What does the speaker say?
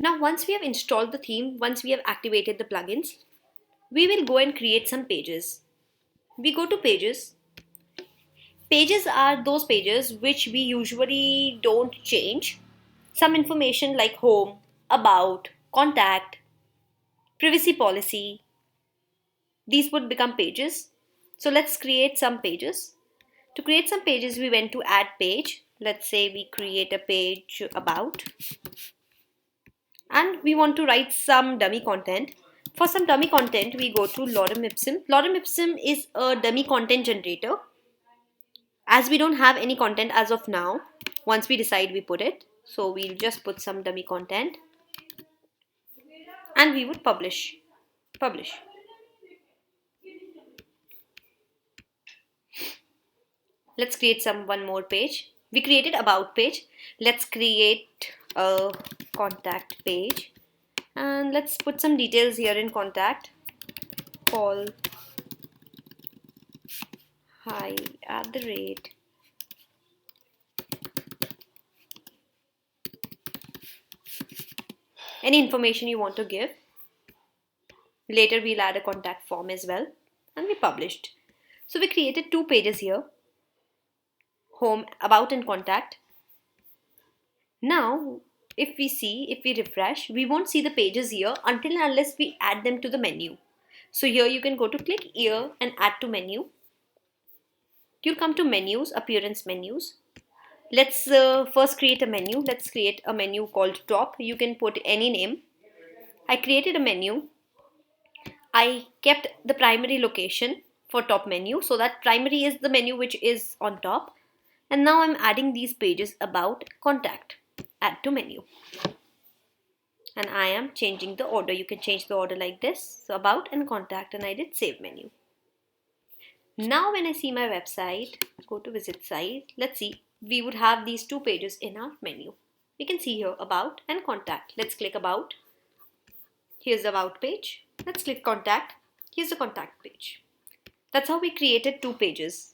Now once we have installed the theme, once we have activated the plugins, we will go and create some pages. We go to pages. Pages are those pages which we usually don't change. Some information like home, about, contact, privacy policy, these would become pages. So let's create some pages. To create some pages, we went to add page. Let's say we create a page about, and we want to write some dummy content. For some dummy content, we go to 𝗙𝗵𝘁. 𝗙𝗵𝘁 is a dummy content generator. As we don't have any content as of now, once we decide we put it. So we'll just put some dummy content and we would publish. Let's create one more page. We created about page. Let's create a contact page and let's put some details here in contact. Call hi @ any information you want to give. Later we'll add a contact form as well, and we published. So we created two pages here, home, about and contact. Now if we refresh, we won't see the pages here until and unless we add them to the menu. So here you can go to click here and add to menu. You'll come to menus, appearance menus. Let's first create a menu. Let's create a menu called top. You can put any name. I created a menu. I kept the primary location for top menu, so that primary is the menu which is on top. And now I'm adding these pages about, contact, add to menu. And I am changing the order. You can change the order like this. So about and contact, and I did save menu. Now when I see my website, go to visit site, let's see, we would have these two pages in our menu. We can see here about and contact. Let's click about. Here's the about page. Let's click contact. Here's the contact page. That's how we created two pages.